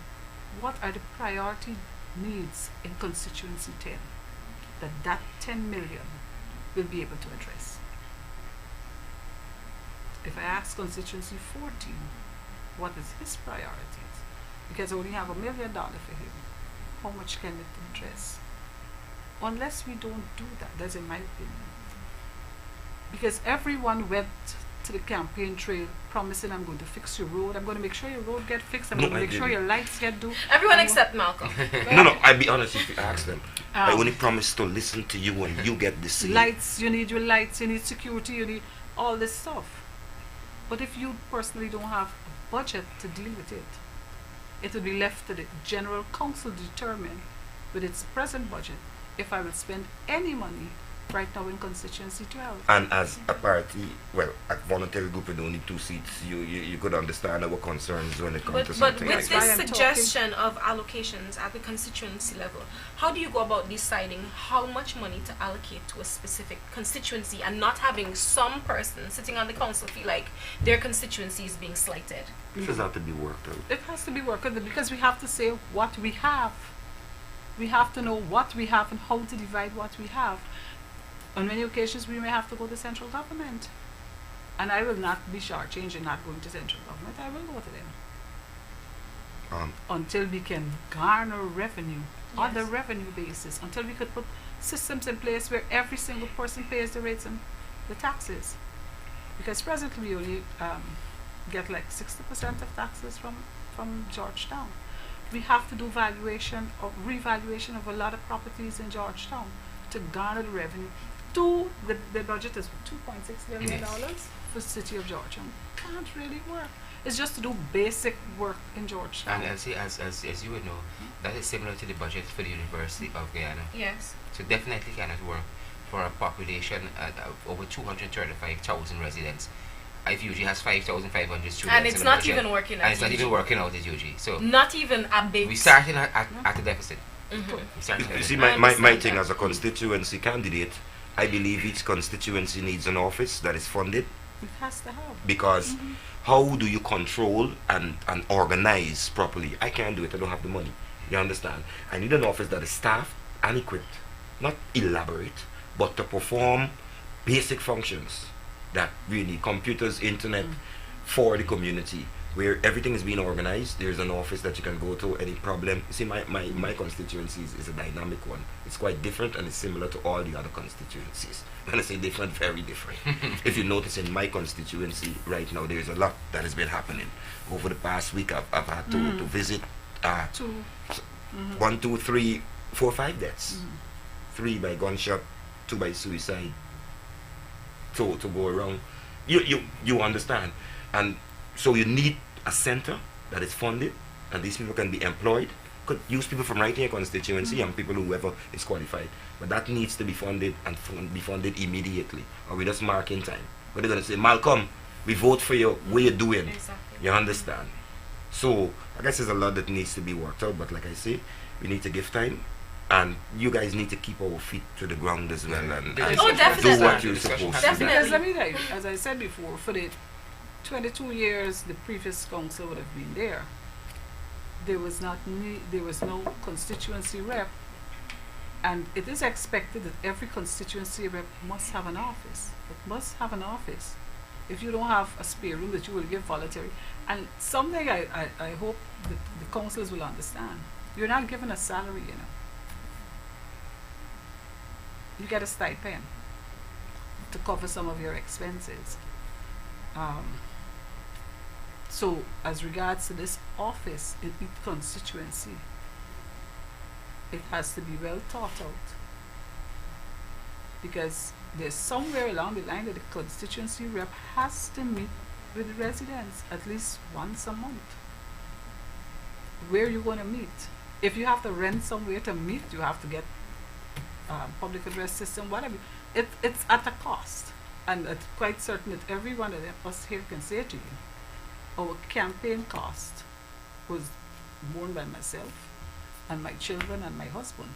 what are the priority needs in constituency 10 that 10 million will be able to address. If I ask constituency 14, what is his priorities? Because I only have $1 million for him, how much can it address? Unless we don't do that, that's in my opinion. Because everyone went to the campaign trail promising, I'm going to fix your road, I'm going to make sure your road get fixed, I'm going to make sure your lights get done. Everyone except Malcolm. No, I'll be honest, if you ask them, I only promise to listen to you when you get the scene. Lights, you need your lights, you need security, you need all this stuff. But if you personally don't have a budget to deal with it, it will be left to the general council to determine with its present budget if I will spend any money right now in constituency 12. And as a party, well, a voluntary group with only 2 seats, you could understand our concerns when it comes to But something with like this that. suggestion of allocations at the constituency level, how do you go about deciding how much money to allocate to a specific constituency and not having some person sitting on the council feel like their constituency is being slighted? This has to be worked out. It has to be worked out because we have to say what we have. We have to know what we have and how to divide what we have. On many occasions, we may have to go to central government. And I will not be shortchanged not going to central government. I will go to them. Until we can garner revenue on the revenue basis. Until we could put systems in place where every single person pays the rates and the taxes. Because presently we only get like 60% of taxes from Georgetown. We have to do valuation or revaluation of a lot of properties in Georgetown to garner the revenue. The budget is $2.6 million Yes. for the city of Georgetown. Can't really work. It's just to do basic work in Georgetown. And Elsie, as you would know, that is similar to the budget for the University of Guyana. Yes. So definitely cannot work for a population of over 235,000 residents. IFUG has 5,500 students. And it's in the not budget, even working and at it's not UG. even working out at UG. So Not even a bit. we started at a deficit. Mhm. We started at a You see, deficit. my understand thing that. as a constituency candidate, I believe each constituency needs an office that is funded, It has to have. because how do you control and organize properly? I can't do it, I don't have the money. You understand? I need an office that is staffed and equipped, not elaborate, but to perform basic functions that really computers, internet for the community, where everything is being organized. There's an office that you can go to, any problem. You see, my constituency is a dynamic one. It's quite different and it's similar to all the other constituencies. When I say different, very different. If you notice in my constituency right now, there's a lot that has been happening. Over the past week, I've had to visit Two. 1, 2, 3, 4, 5 deaths. 3 by gunshot, 2 by suicide. To go around. You understand? And so you need a center that is funded, and these people can be employed. Could use people from right in your constituency and people whoever is qualified. But that needs to be funded and be funded immediately, or we just mark in time. But they're gonna say, Malcolm, we vote for you. What you doing? Exactly. You understand? So I guess there's a lot that needs to be worked out. But like I say, we need to give time, and you guys need to keep our feet to the ground as well, and Oh, definitely. do what you're supposed to do. Definitely. Because let me tell you, as I said before, for the 22 years the previous council would have been there, there was no constituency rep, and it is expected that every constituency rep must have an office. It must have an office. If you don't have a spare room that you will give voluntary, and something I hope that the councillors will understand, you're not given a salary, you know. You get a stipend to cover some of your expenses. So as regards to this office in each constituency, it has to be well thought out, because there's somewhere along the line that the constituency rep has to meet with the residents at least once a month. Where you want to meet? If you have to rent somewhere to meet, you have to get public address system, whatever. It's at a cost, and it's quite certain that every one of us here can say to you, our campaign cost was borne by myself and my children and my husband.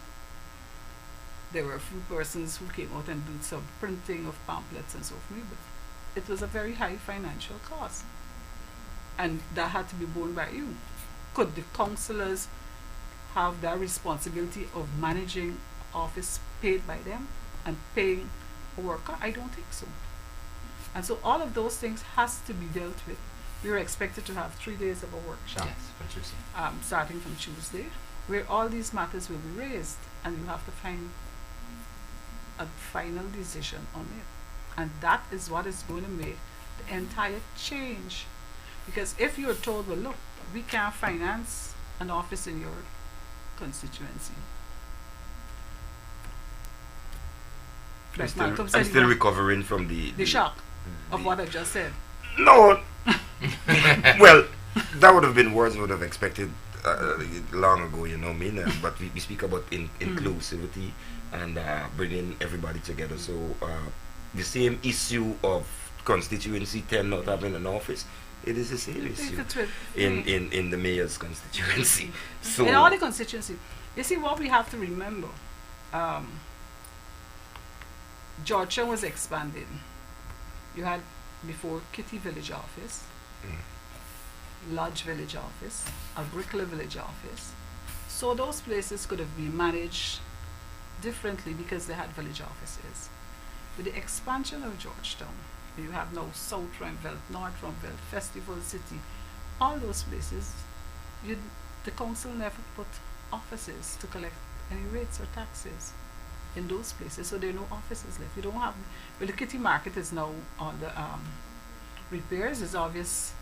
There were a few persons who came out and did some printing of pamphlets and so forth, but it was a very high financial cost, and that had to be borne by you. Could the councillors have that responsibility of managing office paid by them and paying a worker? I don't think so. And so all of those things has to be dealt with. We were expected to have 3 days of a workshop, Yes, Patricia. starting from Tuesday, where all these matters will be raised, and you have to find a final decision on it. And that is what is going to make the entire change. Because if you're told, well, look, we can't finance an office in your constituency. Like Malcolm said, I'm he still want recovering from the shock of what I just said. No. Well, that would have been words I would have expected long ago, you know what I mean? But we speak about inclusivity and bringing everybody together. So the same issue of constituency 10 not having an office, it is the same issue in the mayor's constituency. So in all the constituency, you see what we have to remember. Georgetown was expanding. You had before Kitty Village Office, Lodge Village Office, Agricola Village Office. So those places could have been managed differently because they had village offices. With the expansion of Georgetown, you have now South Ramville, North Ramville, Festival City, all those places, the council never put offices to collect any rates or taxes in those places, so there are no offices left. You don't have, well, the Kitty Market is now on the repairs, it's obvious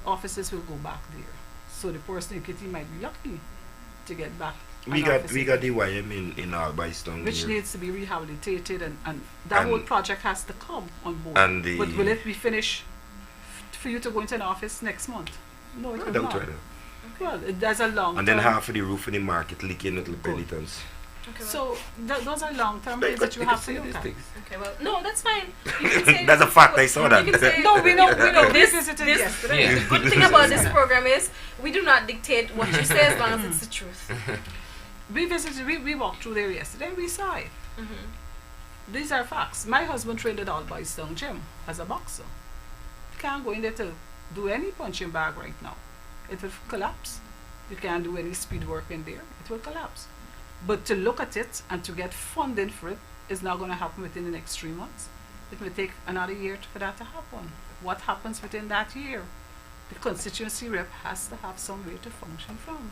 offices will go back there. So the person in Kitty might be lucky to get back. We got the YM in our Bystone which here. needs to be rehabilitated, and that And- whole project has to come on board. And the But will it be finished for you to go into an office next month? No, it I will doubt not. whether. Well, there's a long And then term. half of the roof in the market leaking little penitents. Okay, well, So those are long term But things that you can have to say look these at. things. okay, well, no, that's fine. You can say That's a fact, I saw that. You can say, No, we know. This- We visited this- yesterday. Yeah. The good thing about this program is we do not dictate what you say as long as it's the truth. We visited. We walked through there yesterday. We saw it. Mm-hmm. These are facts. My husband trained at Old Boys Town Gym as a boxer. Can't go in there to do any punching bag right now. It will collapse. You can't do any speed work in there. It will collapse. But to look at it and to get funding for it is not going to happen within the next 3 months. It may take another year for that to happen. What happens within that year? The constituency rep has to have some way to function from.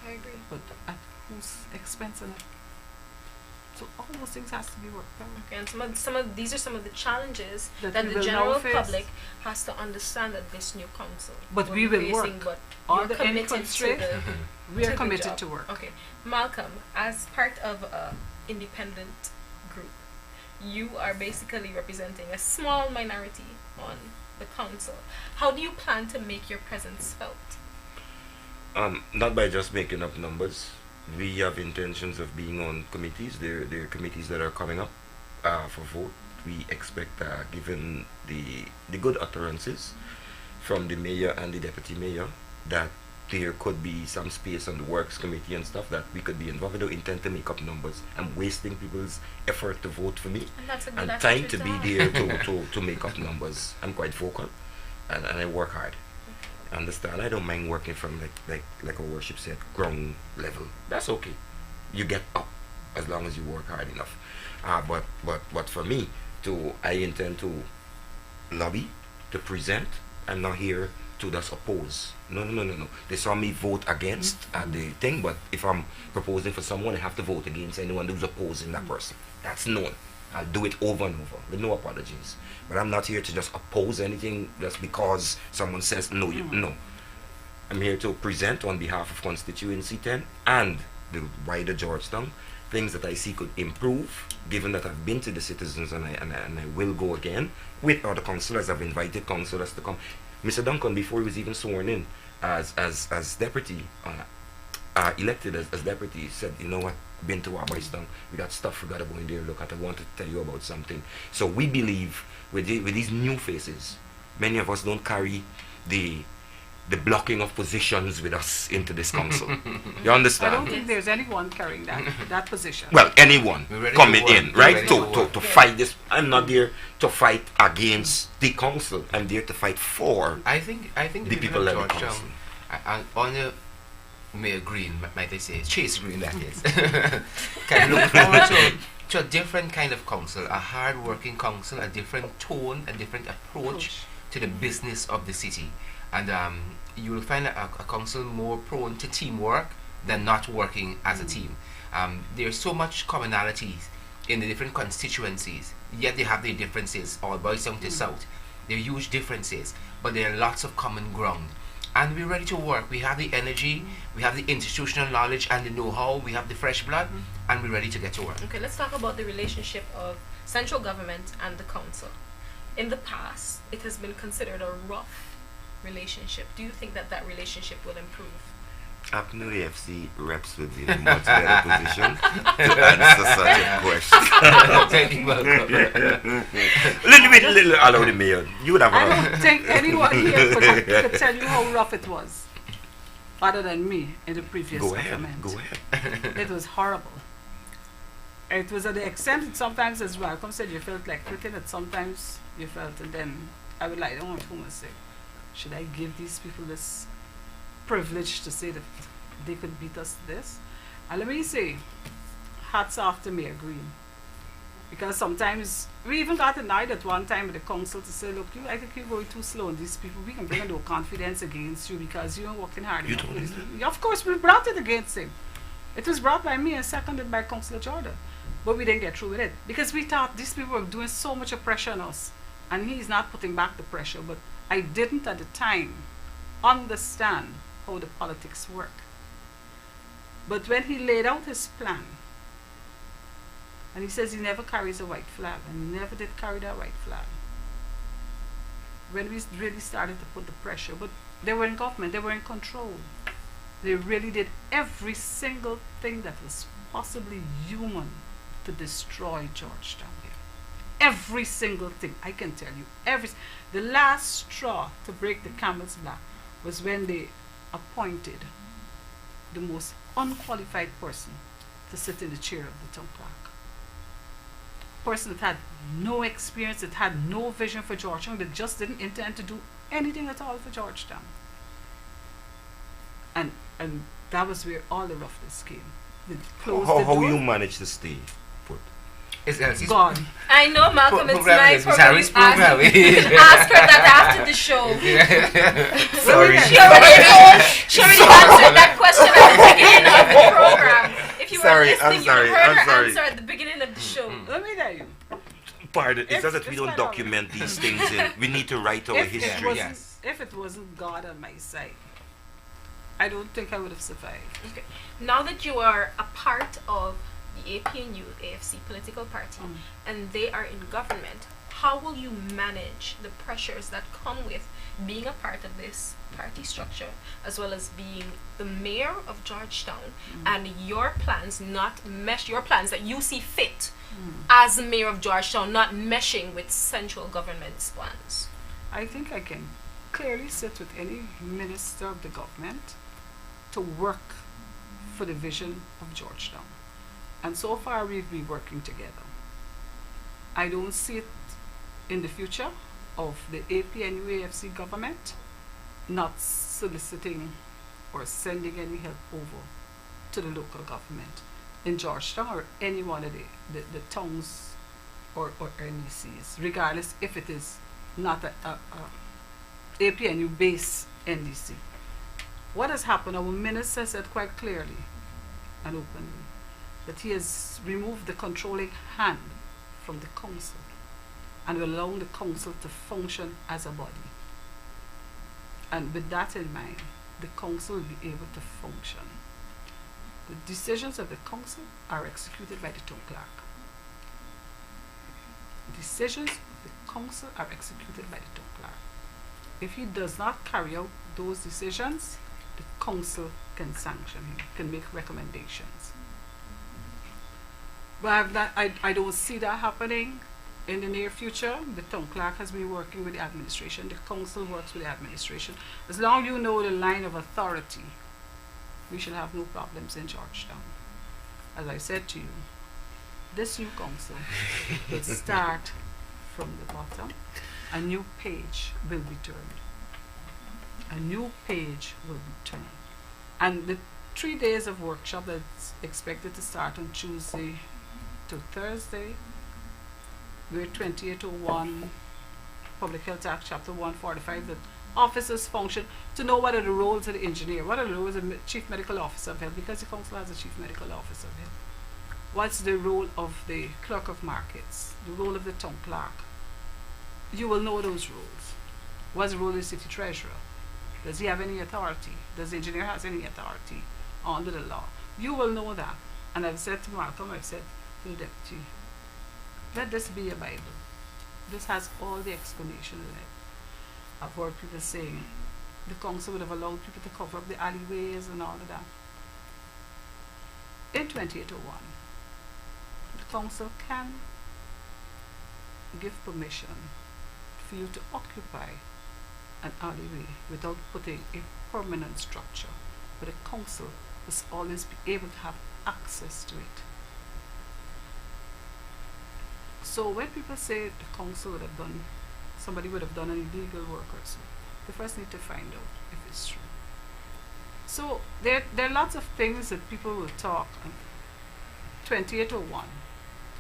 I agree. But at whose expense? And so all those things has to be worked out. Okay, and some of these are some of the challenges That that we the will now general face. public has to understand that this new council. But will we be will facing, work. But Are you're there any committed to constraints? the We are the committed job. to work. Okay, Malcolm, as part of a independent group, you are basically representing a small minority on the council. How do you plan to make your presence felt? Not by just making up numbers. We have intentions of being on committees. There are committees that are coming up for vote. We expect, given the good utterances from the mayor and the deputy mayor, that there could be some space on the works committee and stuff that we could be involved. I don't intend to make up numbers. I'm wasting people's effort to vote for me And that's a good and attitude time to be have. there to make up numbers. I'm quite vocal and I work hard. Understand? I don't mind working from like our worship said, ground level. That's okay. You get up as long as you work hard enough. But for me, I intend to lobby, to present. I'm not here to just oppose. No. They saw me vote against the thing, but if I'm proposing for someone, I have to vote against anyone who's opposing that person. That's known. I'll do it over and over with no apologies. But I'm not here to just oppose anything just because someone says no. No. I'm here to present on behalf of Constituency 10 and the wider Georgetown things that I see could improve, given that I've been to the citizens and I will go again with other councillors. I've invited councillors to come. Mr. Duncan, before he was even sworn in as deputy, elected as deputy, said, you know what, been to our Bystone, we got stuff we got to go in there and look at. I want to tell you about something. So we believe with these new faces, many of us don't carry the blocking of positions with us into this council. You I understand? don't think there's anyone carrying that position. Well, anyone We're ready coming to work. in, We're right? ready To, to to, work. to fight this. I'm not there to fight against the council. I'm there to fight for I think the people of at the Georgetown, council. on the Mayor Green, might I say, Chase Green that is, can look forward to a different kind of council, a hard-working council, a different tone, a different approach to the business of the city. And you will find a council more prone to teamwork than not working as a team. There's so much commonalities in the different constituencies, yet they have their differences, all boys down to south. There are huge differences, but there are lots of common ground. And we're ready to work. We have the energy, we have the institutional knowledge and the know-how, we have the fresh blood, and we're ready to get to work. Okay, let's talk about the relationship of central government and the council. In the past, it has been considered a rough relationship. Do you think that relationship will improve? Afternoon AFC reps would be in a much better position to answer such a question. Thank you, welcome. Little allow the mayor. You would have I a don't think anyone here could tell you how rough it was, other than me in the previous go ahead. government. Go ahead. It was horrible. It was at the extent that sometimes, as Malcolm said, you felt like quitting, and sometimes you felt, and then I would lie down at home and say, should I give these people this privilege to say that they could beat us to this? And let me say, hats off to Mayor Green. Because sometimes, we even got annoyed at one time with the council to say, look, I think you're going too slow on these people. We can bring no confidence against you because you're working hard You enough. don't. Of course, we brought it against him. It was brought by me and seconded by Councillor Jordan. But we didn't get through with it. Because we thought these people were doing so much pressure on us. And he's not putting back the pressure, but I didn't at the time understand how the politics work. But when he laid out his plan, and he says he never carries a white flag, and he never did carry that white flag. When we really started to put the pressure, but they were in government, they were in control. They really did every single thing that was possibly human to destroy Georgetown. Every single thing, I can tell you. The last straw to break the camel's back was when they appointed the most unqualified person to sit in the chair of the town clerk. Person that had no experience, that had no vision for Georgetown, that just didn't intend to do anything at all for Georgetown. And that was where all the roughness came. They closed the How door. you manage to stay put? It's Elsie's Gone. I know, Malcolm, it's program my is program. Harry's program. Ask her that after the show. Sorry. She already answered that question at the beginning of the program. If you Sorry, were listening, I'm sorry, you heard I'm her sorry. answer at the beginning of the show. Let me tell you. Pardon, it's If- just that we it's don't quite all right. document these things in. We need to write our If it history. wasn't- Yes. If it wasn't God on my side, I don't think I would have survived. Okay. Now that you are a part of the APNU, AFC political party, and they are in government, how will you manage the pressures that come with being a part of this party structure, as well as being the mayor of Georgetown, and your plans not mesh, your plans that you see fit as the mayor of Georgetown not meshing with central government's plans? I think I can clearly sit with any minister of the government to work for the vision of Georgetown. And so far we've been working together. I don't see it in the future of the APNU AFC government not soliciting or sending any help over to the local government in Georgetown or any one of the towns or NDCs, regardless if it is not a APNU based NDC. What has happened, our minister said quite clearly and openly that he has removed the controlling hand from the council and will allow the council to function as a body. And with that in mind, the council will be able to function. The decisions of the council are executed by the town clerk. Decisions of the council are executed by the town clerk. If he does not carry out those decisions, the council can sanction him, can make recommendations. But I don't see that happening in the near future. The town clerk has been working with the administration. The council works with the administration. As long as you know the line of authority, we should have no problems in Georgetown. As I said to you, this new council will start from the bottom. A new page will be turned. A new page will be turned. And the 3 days of workshop that's expected to start on Tuesday to Thursday, where 2801 Public Health Act Chapter 145, that officers function to know what are the roles of the engineer, what are the roles of the Chief Medical Officer of Health, because the council has a Chief Medical Officer of Health. What's the role of the Clerk of Markets, the role of the town clerk? You will know those roles. What's the role of the city treasurer? Does he have any authority? Does the engineer have any authority under the law? You will know that. And I've said to Malcolm, I've said to the deputy, let this be a Bible. This has all the explanation in it. I've heard people saying the council would have allowed people to cover up the alleyways and all of that. In 2801, the council can give permission for you to occupy an alleyway without putting a permanent structure, but the council must always be able to have access to it. So when people say the council would have done, somebody would have done an illegal work or so, they first need to find out if it's true. So there are lots of things that people will talk. 2801,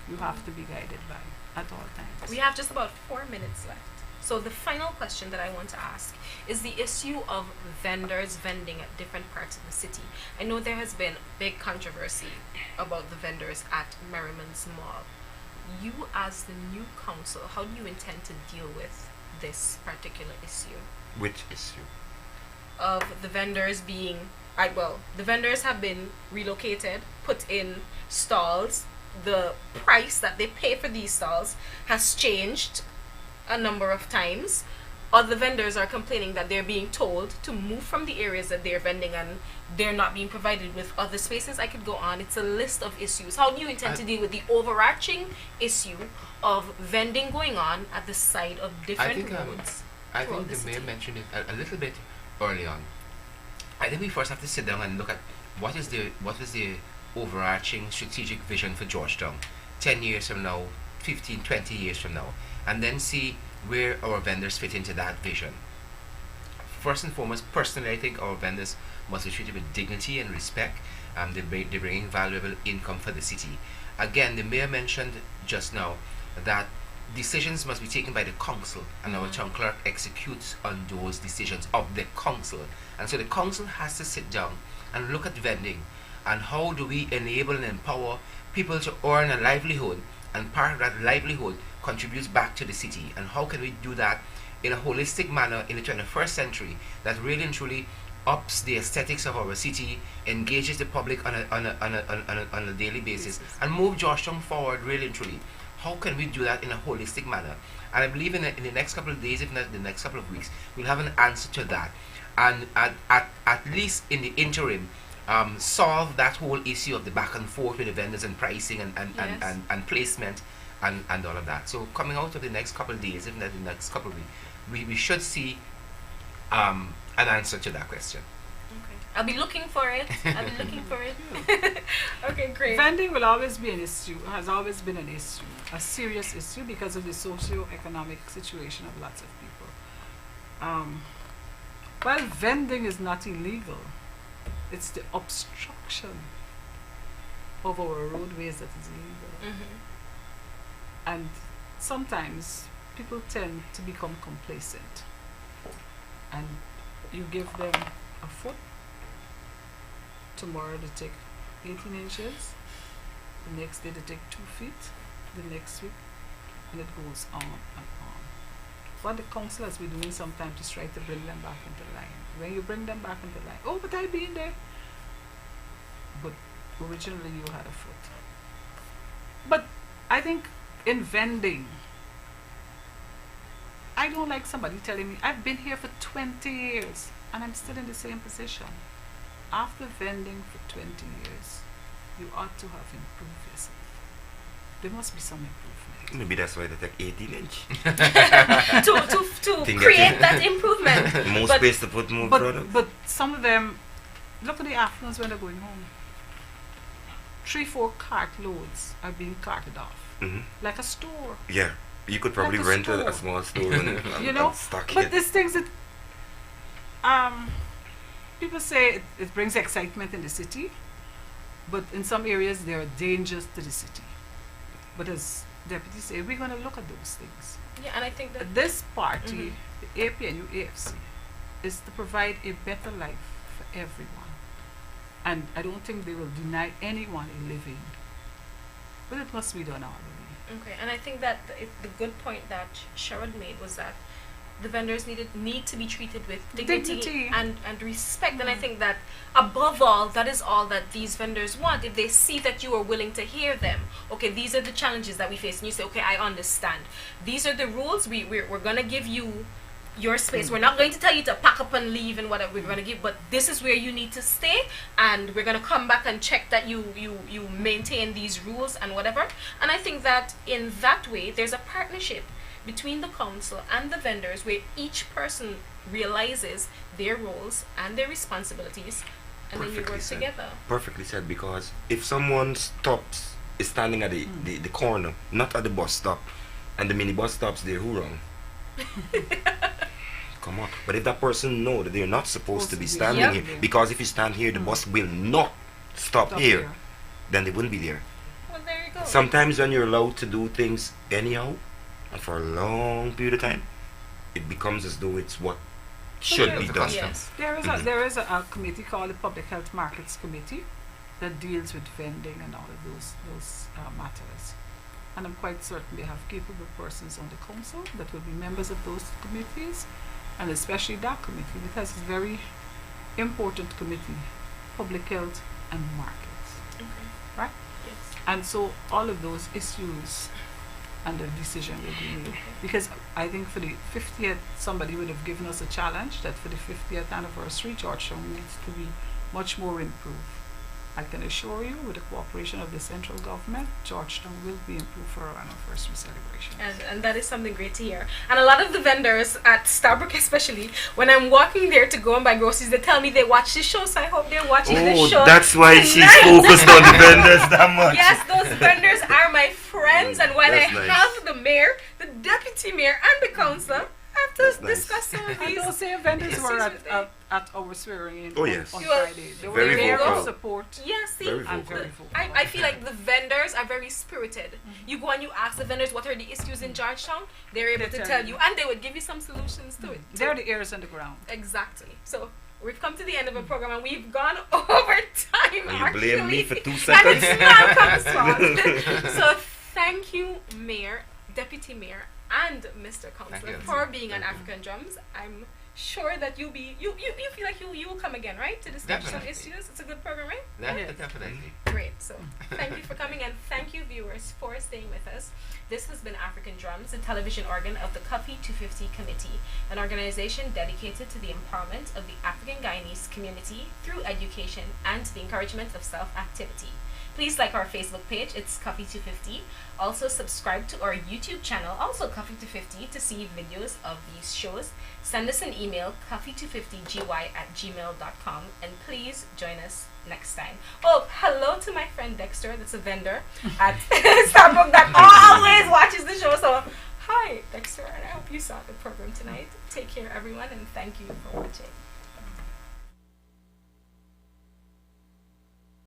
you have to be guided by at all times. We have just about 4 minutes left. So the final question that I want to ask is the issue of vendors vending at different parts of the city. I know there has been big controversy about the vendors at Merriman's Mall. You as the new council, how do you intend to deal with this particular issue Which issue? of the vendors being, the vendors have been relocated, put in stalls. The price that they pay for these stalls has changed a number of times. Other vendors are complaining that they're being told to move from the areas that they're vending and they're not being provided with other spaces. I could go on. It's a list of issues. How do you intend to deal with the overarching issue of vending going on at the side of different roads? I throughout think the mayor city? mentioned it a little bit early on. I think we first have to sit down and look at what is the overarching strategic vision for Georgetown 10 years from now, 15, 20 years from now, and then see where our vendors fit into that vision. First and foremost, personally, I think our vendors must be treated with dignity and respect. They bring valuable income for the city. Again, the mayor mentioned just now that decisions must be taken by the council, and our town clerk executes on those decisions of the council. And so the council has to sit down and look at vending and how do we enable and empower people to earn a livelihood, and part of that livelihood contributes back to the city, and how can we do that in a holistic manner in the 21st century that really and truly ups the aesthetics of our city, engages the public on a daily basis, and move Georgetown forward really and truly. How can we do that in a holistic manner? And I believe in the next couple of days, if not the next couple of weeks, we'll have an answer to that. And at least in the interim, solve that whole issue of the back and forth with the vendors and pricing and placement and all of that. So coming out of the next couple of days, if not the next couple of weeks, we should see an answer to that question. Okay. I'll be looking for it. Okay, great. Vending will always be an issue, has always been an issue, a serious issue because of the socio-economic situation of lots of people. While vending is not illegal, it's the obstruction of our roadways that is illegal. And sometimes people tend to become complacent, and you give them a foot, tomorrow they take 18 inches, the next day they take 2 feet, the next week, and it goes on and on. What the council has been doing sometimes is try to bring them back into line. When you bring them back into line, oh, but I've been there. But originally you had a foot. But I think in vending, I don't like somebody telling me, I've been here for 20 years and I'm still in the same position. After vending for 20 years, you ought to have improved yourself. There must be some improvement. Maybe that's why they take 18 inch. to create that improvement. More space to put more products. But some of them, look at the afternoons when they're going home. 3-4 cart loads are being carted off. Like a store. Yeah. You could probably Like a rent store. a small store and, You know, and stock but it. these things that people say it brings excitement in the city, but in some areas there are dangers to the city. But as deputies say, we're going to look at those things. Yeah, and I think that This party, the APNU AFC, is to provide a better life for everyone. And I don't think they will deny anyone a living. But it must be done orderly. okay, and I think that the good point that Sherrod made was that the vendors need to be treated with dignity. And respect. And I think that above all, that is all that these vendors want. If they see that you are willing to hear them, okay, these are the challenges that we face, and you say, okay, I understand. These are the rules. We're gonna give you your space. We're not going to tell you to pack up and leave and whatever we're gonna give, but this is where you need to stay, and we're gonna come back and check that you maintain these rules and whatever. And I think that in that way, there's a partnership between the council and the vendors where each person realizes their roles and their responsibilities, and then you work together. Perfectly said, because if someone is standing at the corner, not at the bus stop, and the mini bus stops there, who wrong? Come on. But if that person know that they're not supposed to be standing here, because if you stand here, the bus will not stop here, then they wouldn't be there. Well, there you go. Sometimes when you're allowed to do things anyhow, and for a long period of time, it becomes as though it's what should be done. Yes. There is a committee called the Public Health Markets Committee that deals with vending and all of those matters. and I'm quite certain they have capable persons on the council that will be members of those committees, and especially that committee, because it's a very important committee, public health and markets, right? Yes. And so all of those issues and the decision will be made. Because I think for the 50th, somebody would have given us a challenge that for the 50th anniversary, Georgetown needs to be much more improved. I can assure you, with the cooperation of the central government, Georgetown will be improved for our anniversary celebration. And that is something great to hear. And a lot of the vendors at Starbrook especially, when I'm walking there to go and buy groceries, they tell me they watch the show, so I hope they're watching the show. Oh, that's why she's tonight. focused on the vendors that much. Yes, those vendors are my friends, and while I That's nice. have the mayor, the deputy mayor, and the councillor, I have to That's nice. discuss some of And these. those same vendors Yes, were yes, at our swearing in Oh, on, yes. on You are Friday. They were very there vocal. to support. Yes, see, Very And vocal. very vocal. I feel like the vendors are very spirited. You go and you ask the vendors what are the issues in Georgetown, they're able They to tell tell you. you, and they would give you some solutions to it. They're the ears on the ground. Exactly. So we've come to the end of the program and we've gone over time. And you blame me for 2 And seconds? it's Malcolm's fault. So thank you, Mayor, Deputy Mayor, and Mr. Councillor you. for being on African Drums. I'm sure that you feel like you will come again, right? To discuss some Definitely. issues. It's a good program, right? Yes. Definitely. Great. So thank you for coming, and thank you, viewers, for staying with us. This has been African Drums, the television organ of the Cuffy250 Committee, an organization dedicated to the empowerment of the African Guyanese community through education and the encouragement of self-activity. Please like our Facebook page, it's Cuffy250. Also subscribe to our YouTube channel, also Cuffy250, to see videos of these shows. Send us an email, cuffy250gy@gmail.com, and please join us next time. Oh, hello to my friend Dexter, that's a vendor at Starbucks that always watches the show. So, hi Dexter, and I hope you saw the program tonight. Take care, everyone, and thank you for watching.